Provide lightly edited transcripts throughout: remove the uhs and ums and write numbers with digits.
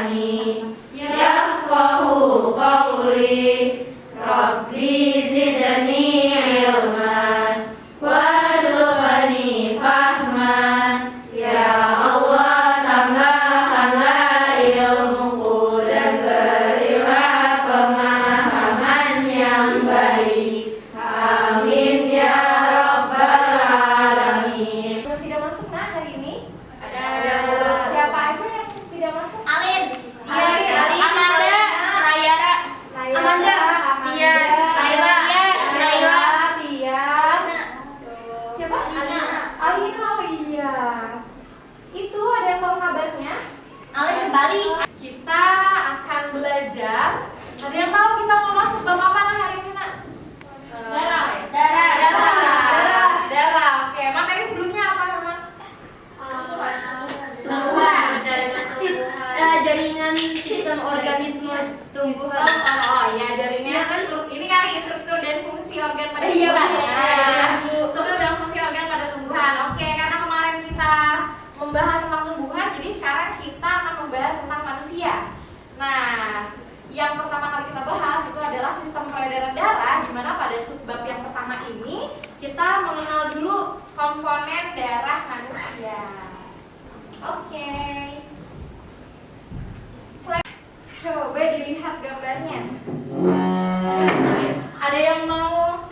lisani yafqahu qawli Rabbi zidni ilman warzuqni fahman. Ya Allah, tambahkanlah ilmuku dan berilah pemahaman yang baik. Amin ya rabbal alamin. Tidak masuk nah hari ini? Ada. Siapa aja yang tidak masuk? Alin. Alin. Amanda. Rayara. Amanda. Tias. Laila. Tias. Siapa? Alina. Alina, oh iya. Itu ada yang mau kabarnya? Alin kembali. Kita akan belajar. Ada yang tahu kita mau masuk bab apa nah hari ini nak? Darah. Oke, materi sebelumnya apa memang? Tumbuhan. Jaringan sistem organisme tumbuhan. Oh iya, jaringan. Iya kan? Ini kali struktur dan fungsi organ pada Iya, tumbuhan. Bu. Struktur dan fungsi organ pada tumbuhan. Oke, karena kemarin kita membahas tentang tumbuhan, jadi sekarang kita akan membahas tentang manusia. Nah, yang pertama kali kita bahas itu adalah sistem peredaran darah, di mana pada subbab yang pertama ini kita mengenal dulu komponen darah manusia. Oke. Coba dilihat gambarnya. Ada yang mau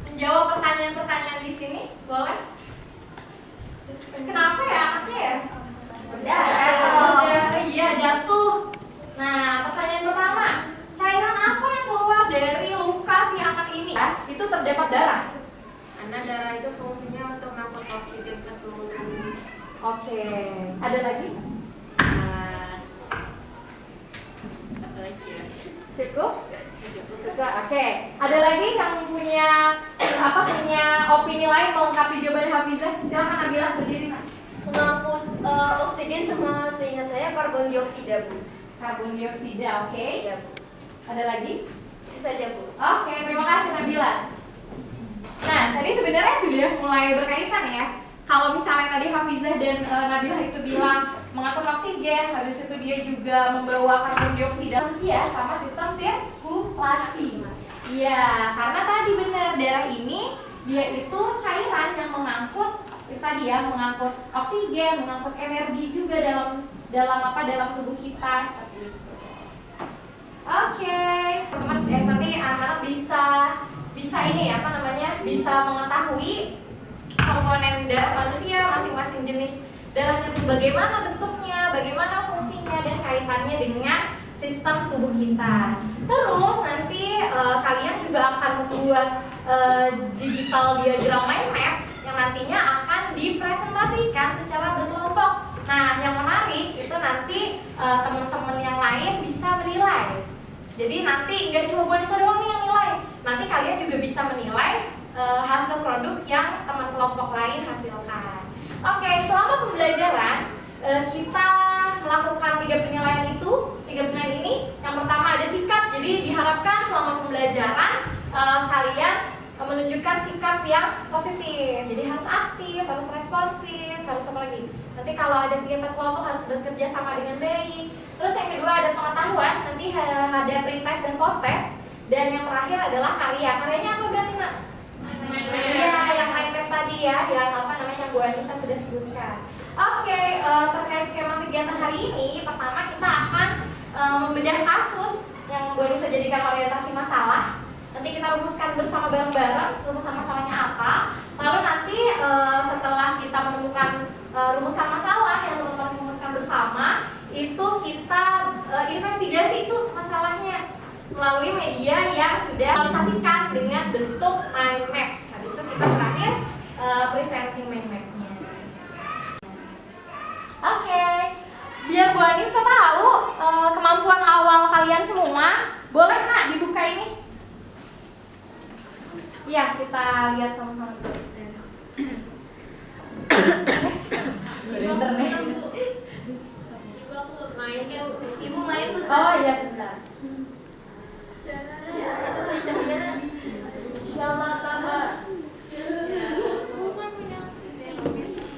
menjawab pertanyaan-pertanyaan di sini? Boleh? Kenapa ya anaknya ya? Iya, jatuh. Nah, pertanyaan pertama, cairan apa yang keluar dari luka si anak ini? Itu terdapat darah. Karena darah itu fungsinya untuk mengangkut oksigen ke seluruh tubuh. Oke. Ada lagi? Apa lagi ya? Cukup? Cukup. Oke. Ada lagi yang punya opini lain melengkapi jawaban Hafizah? Silakan Nabila berdiri. Mengangkut oksigen sama seingat saya karbon dioksida, Bu. Karbon dioksida, oke. Iya, Bu. Ada lagi? Itu saja, Bu. Oke, terima kasih Nabila. Nah, tadi sebenarnya sudah mulai berkaitan ya. Kalau misalnya tadi Hafizah dan Nabila itu bilang mengangkut oksigen, habis itu dia juga membawa karbon dioksida manusia sama sistem sirkulasi. Iya, karena tadi benar darah ini dia itu cairan yang mengangkut tadi ya, mengangkut oksigen, mengangkut energi juga dalam tubuh kita seperti itu. Oke, teman-teman, nanti anak-anak bisa ini ya, bisa mengetahui komponen darah manusia, masing-masing jenis darahnya itu bagaimana bentuknya, bagaimana fungsinya, dan kaitannya dengan sistem tubuh kita. Terus nanti kalian juga akan membuat digital diagram mind map yang nantinya akan dipresentasikan secara berkelompok. Nah, yang menarik itu nanti teman-teman yang lain bisa menilai. Jadi nanti nggak cuma Bu Anissa doang nih yang nilai, nanti kalian juga bisa menilai hasil produk yang teman kelompok lain hasilkan. Oke, selama pembelajaran kita melakukan 3 penilaian itu. 3 penilaian ini, yang pertama ada sikap. Jadi diharapkan selama pembelajaran kalian menunjukkan sikap yang positif. Jadi harus aktif, harus responsif, harus apa lagi? Nanti kalau ada kegiatan kelompok harus bekerja sama dengan baik. Terus yang kedua ada pengetahuan, nanti ada pretest dan post-test. Dan yang terakhir adalah karya. Karyanya apa berarti, Nak? Iya, yang mind map tadi ya, yang Bu Anissa sudah sebutkan. Oke, terkait skema kegiatan hari ini, pertama kita akan membedah kasus yang Bu Anissa jadikan orientasi masalah. Nanti kita rumuskan bersama bareng-bareng rumusan masalahnya apa. Lalu nanti setelah kita menemukan rumusan masalah yang teman-teman rumuskan bersama, itu kita investigasi itu masalahnya melalui media yang sudah realisasikan dengan bentuk mind map. Habis itu kita terakhir presenting mind map-nya. Oke, biar Bu Anissa tahu kemampuan awal kalian semua, boleh Nak dibuka ini? Iya, kita lihat sama-sama. Ibu aku main ya, Ibu main Bu. Oh iya, sebentar.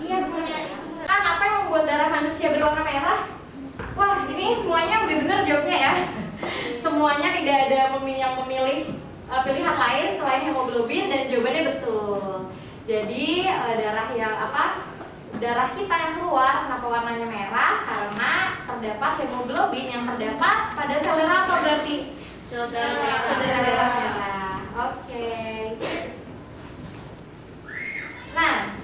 Iya, kan apa yang membuat darah manusia berwarna merah? Wah, ini semuanya udah semuanya tidak ada yang memilih pilihan lain selain hemoglobin dan jawabannya betul. Jadi darah kita yang keluar kenapa warnanya merah? Karena terdapat hemoglobin yang terdapat pada sel darah apa berarti? Sel Darah merah. Oke. Nah,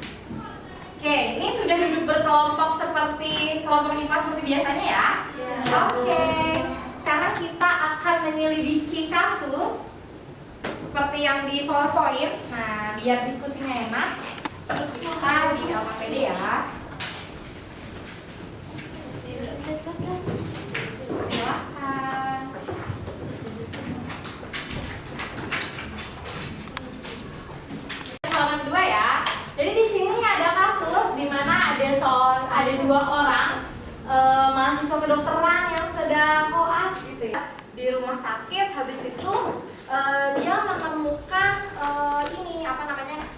oke, ini sudah duduk berkelompok seperti kelompok IPA seperti biasanya ya. Oke. Sekarang kita akan menyelidiki kasus seperti yang di PowerPoint. Nah, biar diskusinya enak, ini kita di LKPD ya. Silakan. Halaman 2 ya. Jadi di sini ada kasus di mana ada 2 orang mahasiswa kedokteran yang sedang koas gitu ya di rumah sakit. Habis itu dia menemukan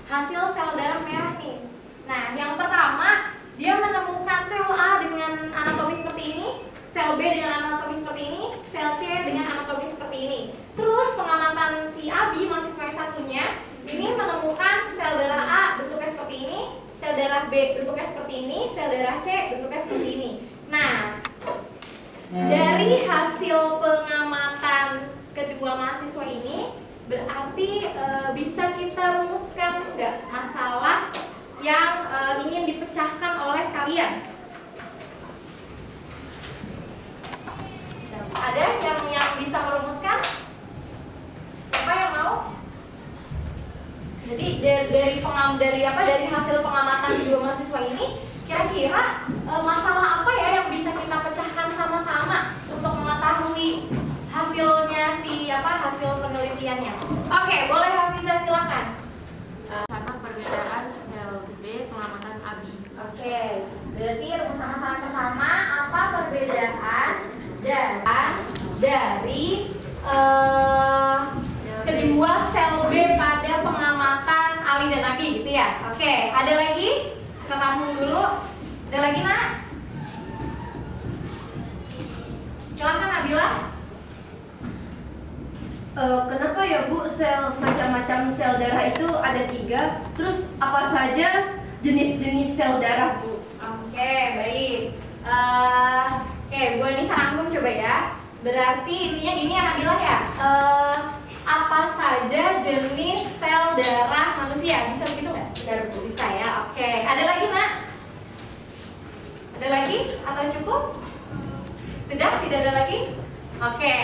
hasil sel darah merah nih. Nah, yang pertama dia menemukan sel A dengan anatomi seperti ini, sel B dengan anatomi seperti ini, sel C dengan anatomi seperti ini. Terus pengamatan si Abi mahasiswa yang satunya ini menemukan sel darah A bentuknya seperti ini, sel darah B bentuknya seperti ini, sel darah C bentuknya seperti ini. Nah, dari hasil pengamatan kedua mahasiswa ini berarti bisa kita rumuskan nggak masalah yang ingin dipecahkan oleh kalian? Ada yang bisa merumuskan? Siapa yang mau? Jadi dari hasil pengamatan kedua mahasiswa ini, kira-kira masalah apa ya yang bisa kita pecahkan sama-sama untuk mengetahui hasilnya hasil penelitiannya? Oke, boleh Hafizah silakan. Karena perbedaan sel B pengamatan ABI. Oke, berarti rumusan masalah pertama apa perbedaan dari kedua sel B pada pengamatan Ali dan Abi gitu ya. Oke, ada lagi? Kita tampung dulu. Ada lagi nak? Silakan Nabila. Kenapa ya Bu macam-macam sel darah itu ada 3? Terus apa saja jenis-jenis sel darah Bu? Oke, baik. Oke, Bu Anissa rangkum coba ya. Berarti intinya gini ya Nabila ya. Apa saja jenis sel darah manusia? Bisa begitu nggak? Bisa ya. Oke, ada lagi nak? Ada lagi atau cukup? Sudah? Tidak ada lagi? Oke.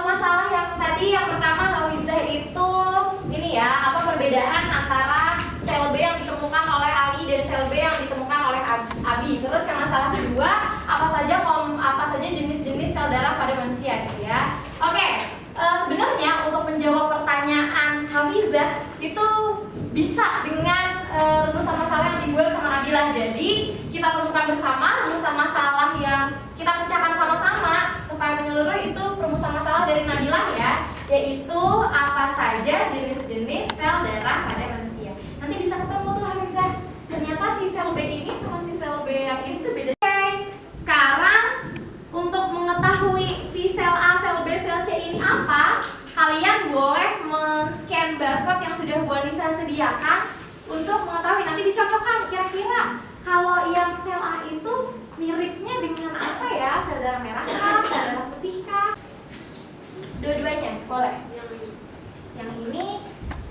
Masalah yang tadi yang pertama Hafizah itu ini ya, apa perbedaan antara sel B yang ditemukan oleh Ali dan sel B yang ditemukan oleh Abi. Terus yang masalah kedua, apa saja jenis-jenis sel darah pada manusia gitu ya. Oke, sebenarnya untuk menjawab pertanyaan Hafizah itu bisa dengan rumusan masalah yang dibuat sama Nabila. Jadi kita temukan bersama rumusan masalah yang kita pecahkan sama-sama supaya menyeluruh itu rumusan masalah dari Nabila ya, yaitu apa saja jenis-jenis sel darah pada manusia. Nanti bisa ketemu tuh Hafizah. Ternyata si sel B ini sama si sel B yang ini tuh beda. Oke, sekarang untuk mengetahui si sel A, sel B, sel C ini apa, kalian boleh men-scan barcode yang sudah Bu Anissa sediakan untuk mengetahui, nanti dicocokkan kira-kira kalau yang sel A itu miripnya dengan apa ya? Sel darah merah kah? Sel darah putih kah? Dua-duanya boleh. Yang ini,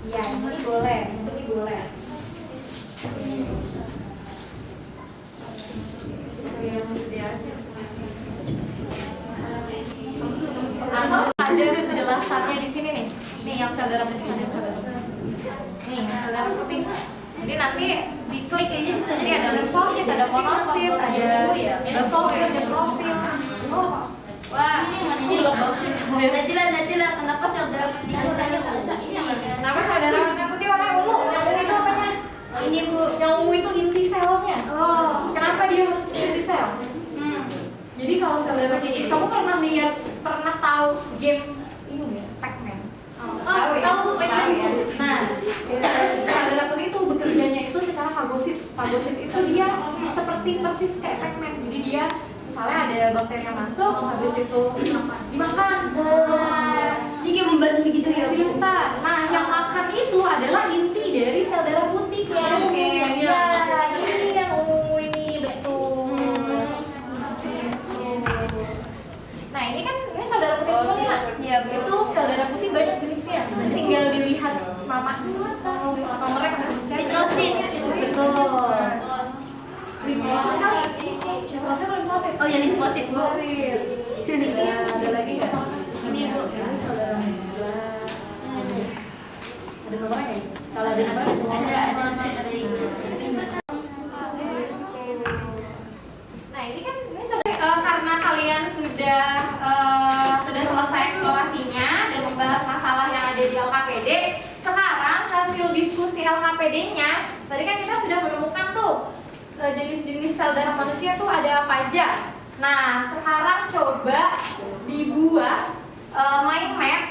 ya yang ini boleh, yang ini boleh. Atau ada penjelasannya di sini nih. Nih yang sel darah putih, yang sel darah putih. Nih yang sel darah putih. Jadi nanti diklik ini ada limfosit, ada monosit, ada basofil, neutrofil. Wah, ini Najila, kenapa sel darah putih ini yang Kenapa sel darah putih warna ungu? Yang ungu itu apanya? ini Bu? Yang ungu itu inti selnya. Oh, Kenapa dia harus punya inti sel? Jadi kalau sel darah putih, kamu pernah tahu game ini nggak? Pac-Man? tahu Bu, Pac-Man ya. Nah, sel darah putih itu bekerjanya itu secara fagosit. Fagosit itu dia seperti persis kayak Pac-Man. Jadi dia Misalnya ada bakteri yang masuk, habis itu dimakan. Ini kayak membasmi gitu ya, Bu? Pintar. Nah, yang makan itu adalah inti dari sel darah putih. Oke, Ya, ini yang ungu ini betul. Nah, ini kan ini sel darah putih semua nih, Nak. Iya, Bu. Itu sel darah putih banyak jenisnya. Tinggal dilihat namanya. Nomornya kan dicek. Nitrosit. Betul. Limfosit kali. Nitrosit atau limfosit? Oh ya, limfosit, Bu. Ya, ada lagi nggak? Ini, Bu. Ini sel darah merah. Ada nomornya nggak? Kalau ada nomornya. Nah ini kan ini karena kalian sudah selesai eksplorasinya dan membahas masalah yang ada di LKPD. Sekarang hasil diskusi LKPD-nya, tadi kan kita sudah menemukan tuh jenis-jenis sel darah manusia tuh ada apa aja. Nah sekarang coba dibuat mind map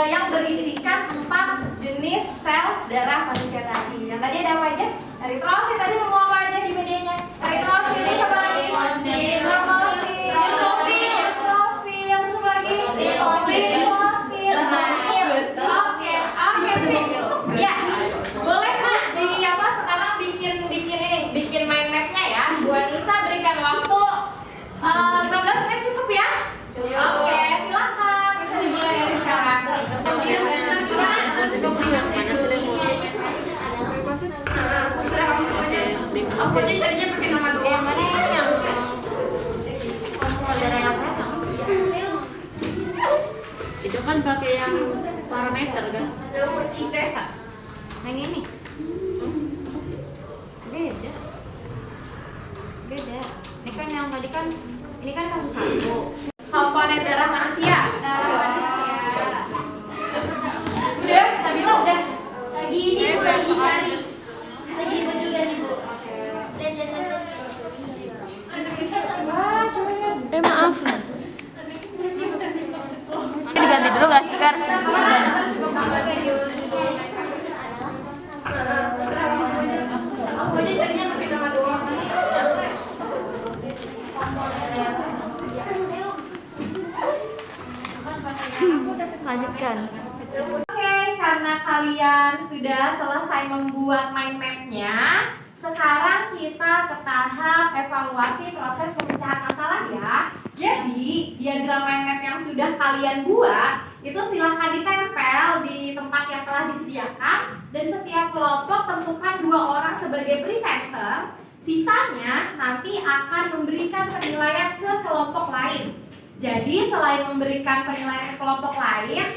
yang berisikan 4 jenis sel darah manusia tadi. Yang tadi ada apa aja? Eritrosit tadi nemu apa aja di medianya? Eritrosit ini coba lagi. Neutrosil, neutrofil, terus lagi. Limfosit. Oke, sip. Ya, boleh Nak di apa sekarang bikin mind mapnya ya. Bu Anissa berikan waktu 15 menit cukup ya? Oke, silakan. Bisa dimulai dari sekarang. Aku aja carinya pakai nama doang. Mana yang saudara yang sana? Itu kan pakai yang parameter kan? Ada Urcites. Yang ini? Beda. Beda. Ini kan yang tadi kan, ini kan kasus 1. Komponen darah manusia. Udah, Nabila udah. Lagi ini, Bu, lagi dicari. Lagi dibuat juga nih, Bu. Wah, coba lihat. Maaf. Diganti dulu gak sih, Kar? Aku aja carinya pakai nama doang. Lanjutkan. Oke, karena kalian sudah selesai membuat mind map-nya, sekarang kita ke tahap evaluasi proses pemecahan masalah ya. Jadi, diagram mind map yang sudah kalian buat itu silahkan ditempel di tempat yang telah disediakan dan setiap kelompok tentukan 2 orang sebagai presenter. Sisanya nanti akan memberikan penilaian ke kelompok lain. Jadi selain memberikan penilaian ke kelompok lain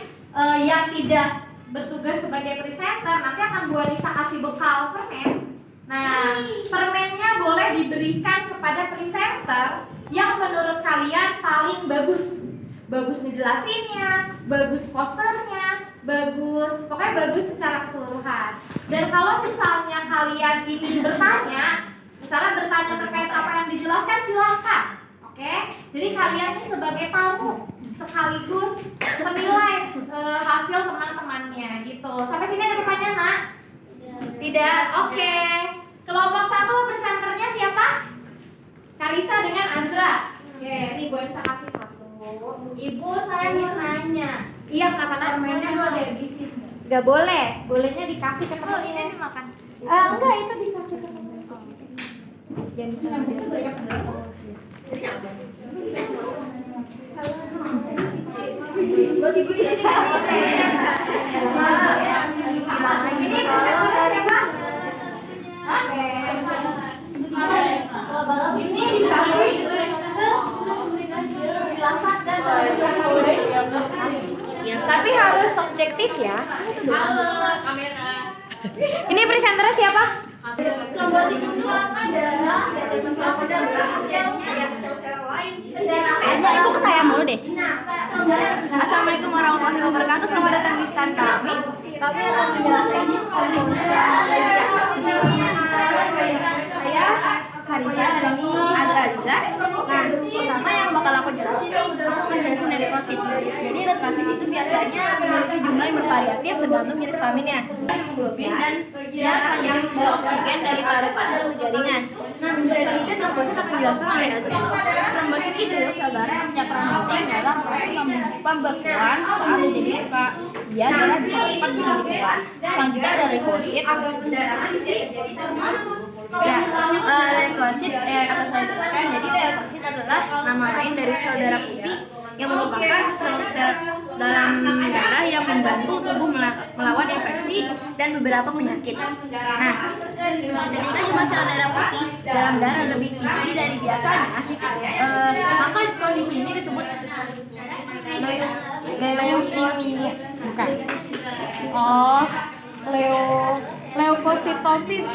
yang tidak bertugas sebagai presenter, nanti akan Bu Anissa kasih bekal permen. Nah, permennya boleh diberikan kepada presenter yang menurut kalian paling bagus. Bagus ngejelasinnya, bagus posternya, pokoknya bagus secara keseluruhan. Dan kalau misalnya kalian ingin bertanya, terkait apa yang dijelaskan, silahkan. Oke, jadi kalian ini sebagai tamu sekaligus penilai hasil teman-temannya gitu. Sampai sini ada pertanyaan, Nak? Tidak. Oke. Kelompok 1 presenternya siapa? Karisa dengan Azra. Oke, ini gue bisa kasih satu. Ibu, saya mau nanya. Iya, kenapa Nak? Permennya boleh habisin? Gak boleh. Bolehnya dikasih ke teman. Ini dimakan. Enggak, itu dikasih ke teman. Ini presenternya siapa? Oke. Ini dikasih dilasak dan tapi harus objektif ya. Halo, kamera. Ini presenternya siapa? Trombosit itu adalah segmen kelapa darah yang kayak sel-sel lain. Ibu ke saya mulu deh. Nah, trombosit. Assalamualaikum warahmatullahi wabarakatuh. Selamat datang di stand kami. Kami akan menjelaskan saya Karisa dan ini Adra Aziza. Nah, pertama yang bakal aku jelasin nih, aku akan jelasin dari proses eritrosit. Jadi eritrosit itu biasanya memiliki jumlah yang bervariatif tergantung jenis kelaminnya. Hemoglobin dan dia selanjutnya membawa oksigen dari paru-paru ke jaringan. Nah, untuk selanjutnya trombosit akan dilakukan oleh azas. Trombosit itu sel darah yang punya peran penting dalam proses pembekuan saat terjadi luka. Dia darah bisa cepat dibekukan. Selanjutnya ada leukosit. Ya, leukosit akan saya jelaskan. Jadi leukosit adalah nama lain dari sel darah putih yang merupakan sel-sel dalam darah yang membantu tubuh melawan infeksi dan beberapa penyakit. Nah, ketika jumlah sel darah putih dalam darah lebih tinggi dari biasanya, maka kondisi ini disebut leukemia. Bukan. Oh, leukositosis.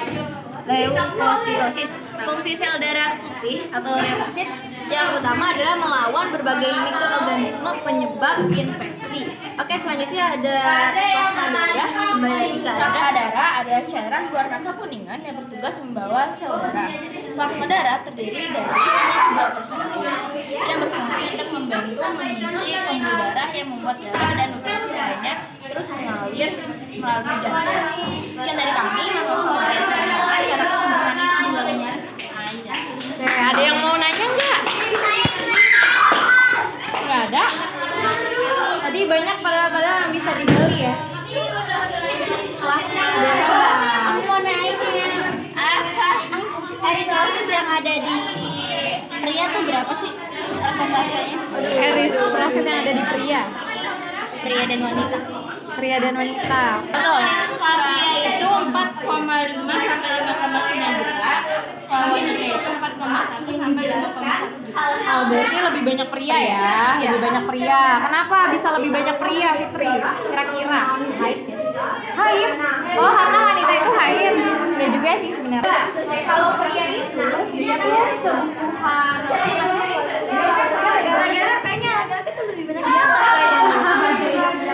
Leukositosis. Fungsi sel darah putih atau leukosit yang utama adalah melawan berbagai mikroorganisme penyebab infeksi. Oke, selanjutnya ada plasma darah. Kembali lagi ke plasma darah, ada cairan berwarna kekuningan yang bertugas membawa sel darah. Plasma darah terdiri dari dua personil yang berfungsi untuk membantu mengisi pembuluh darah yang membuat darah dan nutrisi lainnya terus mengalir melalui jantung. Sekian dari kami, Ada yang mau nanya nggak? Nggak ada. Tadi banyak padahal yang bisa digali ya. Plasma darah. Aku mau nanya eritrosit yang ada di pria tuh berapa sih persentasenya? Eritrosit yang ada di pria. Pria dan wanita. Pria dan wanita. Betul. Kalau pria itu 4,5 sampai 5,9 juta. Kalau wanita itu 4,1 sampai 5,1 juta. Oh, berarti lebih banyak pria ya? Lebih banyak pria. Kenapa bisa lebih banyak pria, Fitri? Kira-kira? Haid. Oh, karena wanita itu haid. Ya juga sih sebenarnya. Kalau pria itu dia tuh kebutuhan. Gara-gara kayaknya laki-laki tuh lebih banyak dialog.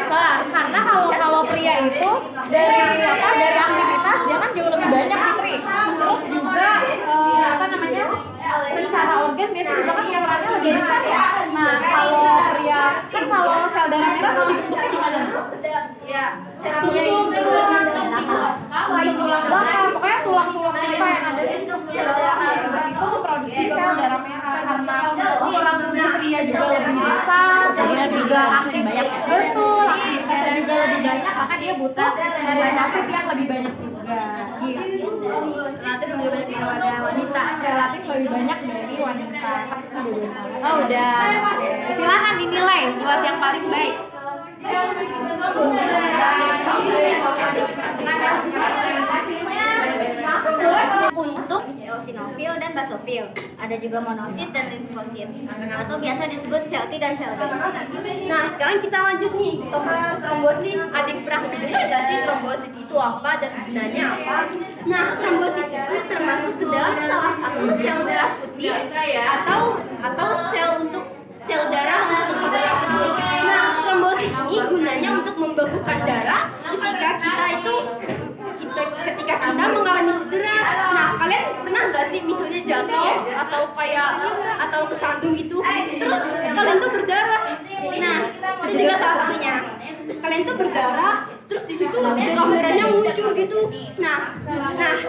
Nah, karena kalau pria itu dari aktivitas dia kan jauh lebih banyak, Fitri. Terus juga secara organ biasanya juga kan ukurannya lebih besar ya. Nah, kalau pria kan kalau sel darah merah tuh dibentuknya di mana? Sumsum tulang belakang, pokoknya tulang-tulang limpa yang ada di sumsum. Nah, itu memproduksi sel darah merah karena ukuran tubuh pria juga lebih besar, dan juga aktif banyak. Betul, aktivitasnya juga lebih banyak, maka dia butuh eritrosit yang lebih banyak juga. Gitu. Relatif lebih banyak daripada wanita. Relatif lebih banyak dari wanita. Oh, udah. Silakan dinilai buat yang paling baik. Untuk eosinofil dan basofil, ada juga monosit dan limfosit, atau biasa disebut sel T dan sel B. Nah, sekarang kita lanjut nih ke topik trombosit. Ada yang pernah dengar nggak sih trombosit itu apa dan gunanya apa? Nah, trombosit itu termasuk ke dalam salah satu sel darah putih atau sel untuk sel darah untuk kedua putih. Nah, trombosit ini gunanya untuk membekukan darah ketika kita mengalami cedera. Nah, kalian pernah nggak sih misalnya jatuh atau kesandung gitu, terus kalian tuh berdarah. Nah, itu juga salah satunya. Kalian tuh berdarah, terus di situ darah merahnya muncul gitu. Nah,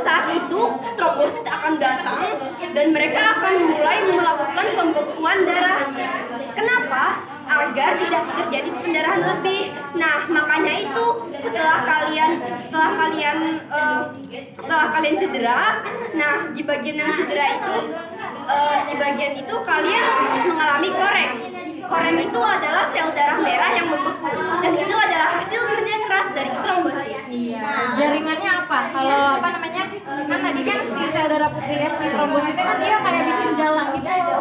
saat itu trombosit akan datang dan mereka akan mulai melakukan pembekuan darah. Kenapa? Agar tidak terjadi pendarahan lebih. Nah, makanya itu setelah kalian cedera, nah di bagian yang cedera itu, di bagian itu kalian mengalami koreng. Koreng itu adalah sel darah merah yang membeku, dan itu adalah hasil kerja keras dari trombosit. Iya. Jaringannya apa? Kalau kan tadi kan si sel darah putih ya, si trombositnya kan dia kayak bikin jalan gitu.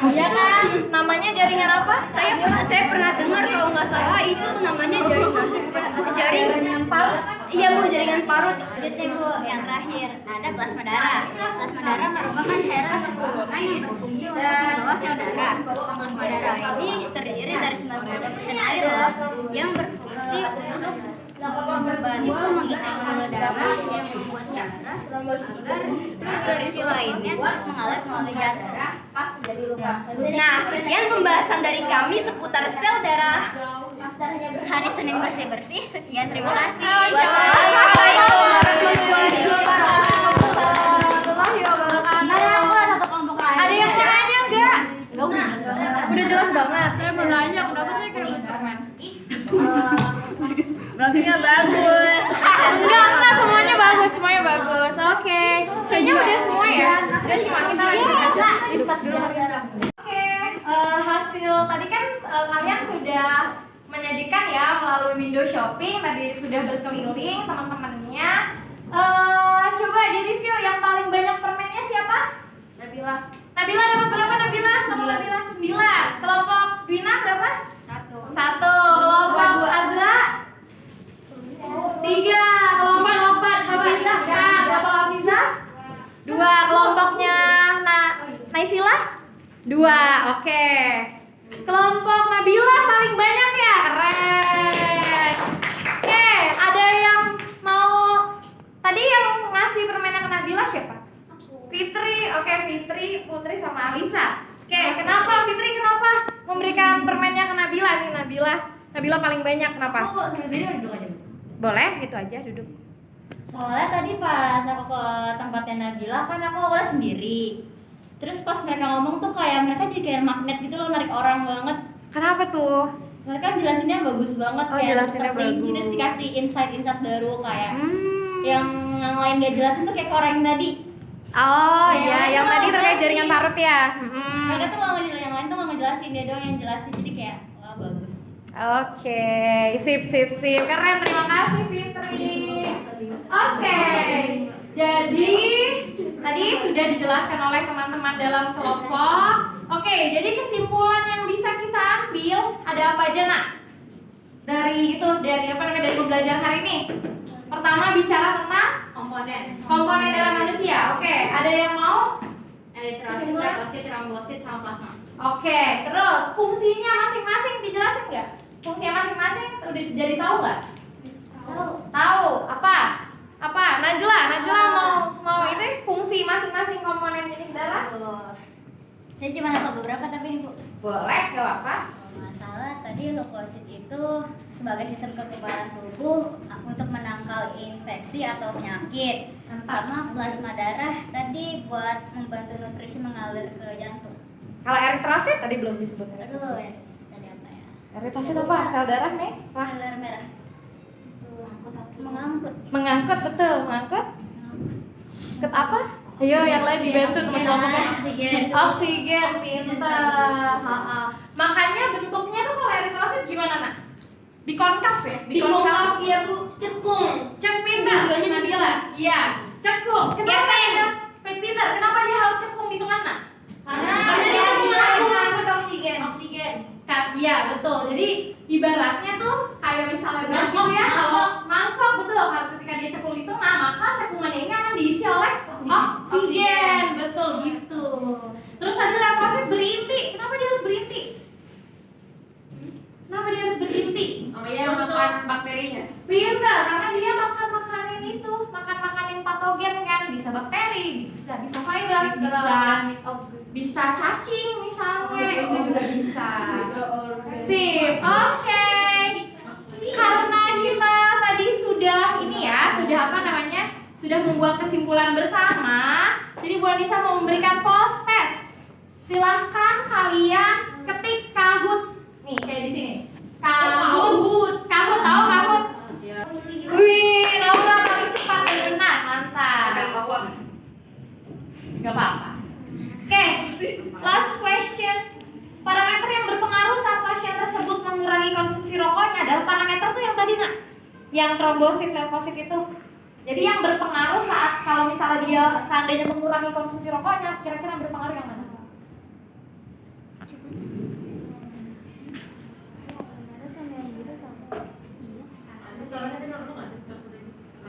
Iya kan? Namanya jaringan apa? Saya pernah dengar kalau nggak salah itu namanya jaringan parut. Iya Bu, jaringan parut. Lanjut Bu, yang terakhir ada plasma darah. Plasma darah merupakan cairan terkumpulkan yang berfungsi untuk membawa sel darah. Plasma darah ini terdiri dari 93% air loh, yang berfungsi untuk membantu mengisi pembuluh darah yang membuat darah agar nutrisi lainnya terus mengalir melalui jantung. Nah, sekian pembahasan dari kami seputar sel darah. Hari Senin bersih-bersih. Sekian, terima kasih. Wassalamualaikum warahmatullahi wabarakatuh. Ada yang mau nanya enggak? Udah jelas banget. Saya mau nanya kenapa saya kena permen? Berarti nggak bagus. Enggak, semuanya bagus, semuanya bagus. Oke, kayaknya udah semua ya. Udah semua, kita lanjut aja. Di stop dulu. Oke, hasil tadi kan kalian sudah menyajikan ya melalui window shopping, tadi sudah berkeliling teman-temannya. Coba di review yang paling banyak permennya siapa? Nabila. Nabila dapat berapa Nabila? Sama Nabila 9. Kelompok Wina berapa? 1. Kelompok Azra 3. Kelompok Hafizah kan? Kelompok Hafizah 2. Kelompoknya Naisila 2. Oke. Kelompok Nabila paling banyak ya? Keren. Oke, ada yang mau tadi yang ngasih permennya ke Nabila siapa? Fitri, oke Fitri, Putri sama Alisa. Oke, kenapa Fitri kenapa memberikan permennya ke Nabila nih Nabila paling banyak kenapa? Boleh, gitu aja duduk. Soalnya tadi pas aku ke tempatnya Nabila kan aku awalnya sendiri. Terus pas mereka ngomong tuh kayak mereka jadi kayak magnet gitu loh, narik orang banget. Kenapa tuh? Mereka jelasinnya bagus banget, Oh, kayak jelasinnya terperinci, bagus. terus dikasih insight baru kayak yang lain gak jelasin tuh kayak ke orang yang tadi. Oh Ya, iya, yang itu tadi mau terkait jelasin. jaringan parut ya. Mereka tuh gak ngejelasin, yang lain tuh gak ngejelasin, dia doang yang jelasin, jadi kayak wah bagus. Oke, sip. Keren, terima kasih Fitri. Oke, jadi tadi sudah dijelaskan oleh teman-teman dalam kelompok. Oke, jadi kesimpulan yang bisa kita ambil ada apa aja nak? Dari pembelajaran hari ini. Pertama bicara tentang komponen darah manusia. Oke, ada yang mau? Eritrosit, leukosit, trombosit, sama plasma. Oke, terus fungsinya masing-masing dijelasin nggak? Fungsinya masing-masing udah jadi tahu nggak? Tahu. Apa? Najla mau ini fungsi masing-masing komponen jenis darah? Saya cuma hafal beberapa tapi ini Bu. Boleh, nggak apa-apa. Masalah tadi leukosit itu sebagai sistem kekebalan tubuh untuk menangkal infeksi atau penyakit. Sama plasma darah tadi buat membantu nutrisi mengalir ke jantung. Kalau eritrosit tadi belum disebut. Aduh, ya. Tadi apa ya? Eritrosit apa? Sel darah nih? Sel darah merah. Mengangkut. Mengangkut, betul, mengangkut. Ke apa? Ayo yang lain dibantu teman-teman. Oksigen, pintar. Makanya bentuknya tuh kalau eritrosit gimana nak? Dikonkaf ya? Dikonkaf ya Bu, cekung. Cek pintar. Tujuannya Nabila. Iya, cekung. Kenapa ya? Pintar. Kenapa dia harus cekung di tengah nak? Karena dia mengangkut oksigen. Iya betul. Jadi ibaratnya tuh kayak misalnya berat gitu ya, kalau mangkok betul. Kalau ketika dia cekung di tengah, maka cekungannya ini akan diisi oleh oksigen. Betul gitu. Terus ada leukosit berinti. Kenapa dia harus berinti? Oh iya, makan bakterinya. Pintar, karena dia makan makanin patogen kan, bisa bakteri, bisa virus, bisa cacing misalnya, itu juga bisa. Sip, oke. Karena kita tadi sudah sudah membuat kesimpulan bersama. Jadi Bu Anissa mau memberikan post test. Silahkan kalian ketik kahut. Nih kayak di sini. Kahut tahu kahut? Wih, Laura paling cepat dan benar, mantap. Gak apa-apa. Oke, last question. Parameter yang berpengaruh saat pasien tersebut mengurangi konsumsi rokoknya adalah parameter tuh yang tadi nak, yang trombosit, leukosit itu. Jadi yang berpengaruh saat kalau misalnya dia seandainya mengurangi konsumsi rokoknya, kira-kira yang berpengaruh yang mana?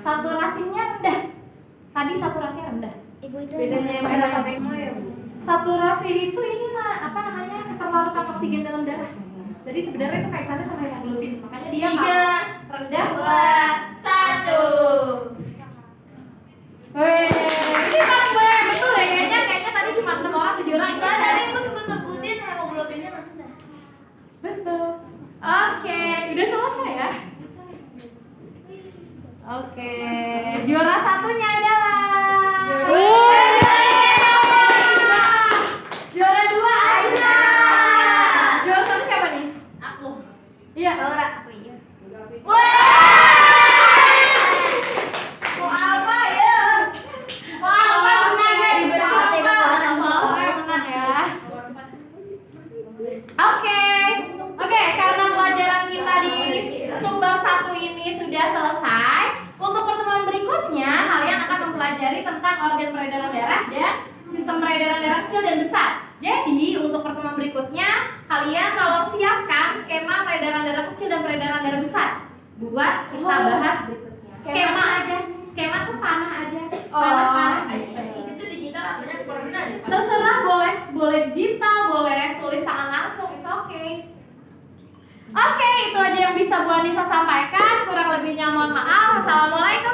Saturasinya rendah. Tadi saturasinya rendah. Ibu itu Bedanya yang merah sama yang saturasi itu ini apa namanya keterlarutan oksigen dalam darah. Jadi sebenarnya itu kaitannya sama hemoglobin. Makanya dia kalau rendah 2, 1. Betul. Oke, udah selesai ya. Oke, juara satunya adalah juara dua Aina. Juara satu siapa nih? Aku. Iya. Laura. Aku iya. Mau apa ya? Mau apa menang ya? Mau menang ya? Oke, karena pelajaran kita di Sumbang 1 ini sudah selesai. Untuk pertemuan berikutnya, kalian akan mempelajari tentang organ peredaran darah dan sistem peredaran darah kecil dan besar. Jadi, untuk pertemuan berikutnya, kalian tolong siapkan skema peredaran darah kecil dan peredaran darah besar buat kita bahas berikutnya. Skema aja. Skema tuh panah aja. Panah. Itu digital akhirnya pernah deh. Terserah, boleh digital, boleh tulis tangan langsung, it's okay. Oke, itu aja yang bisa Bu Anissa sampaikan. Kurang lebihnya mohon maaf. Wassalamualaikum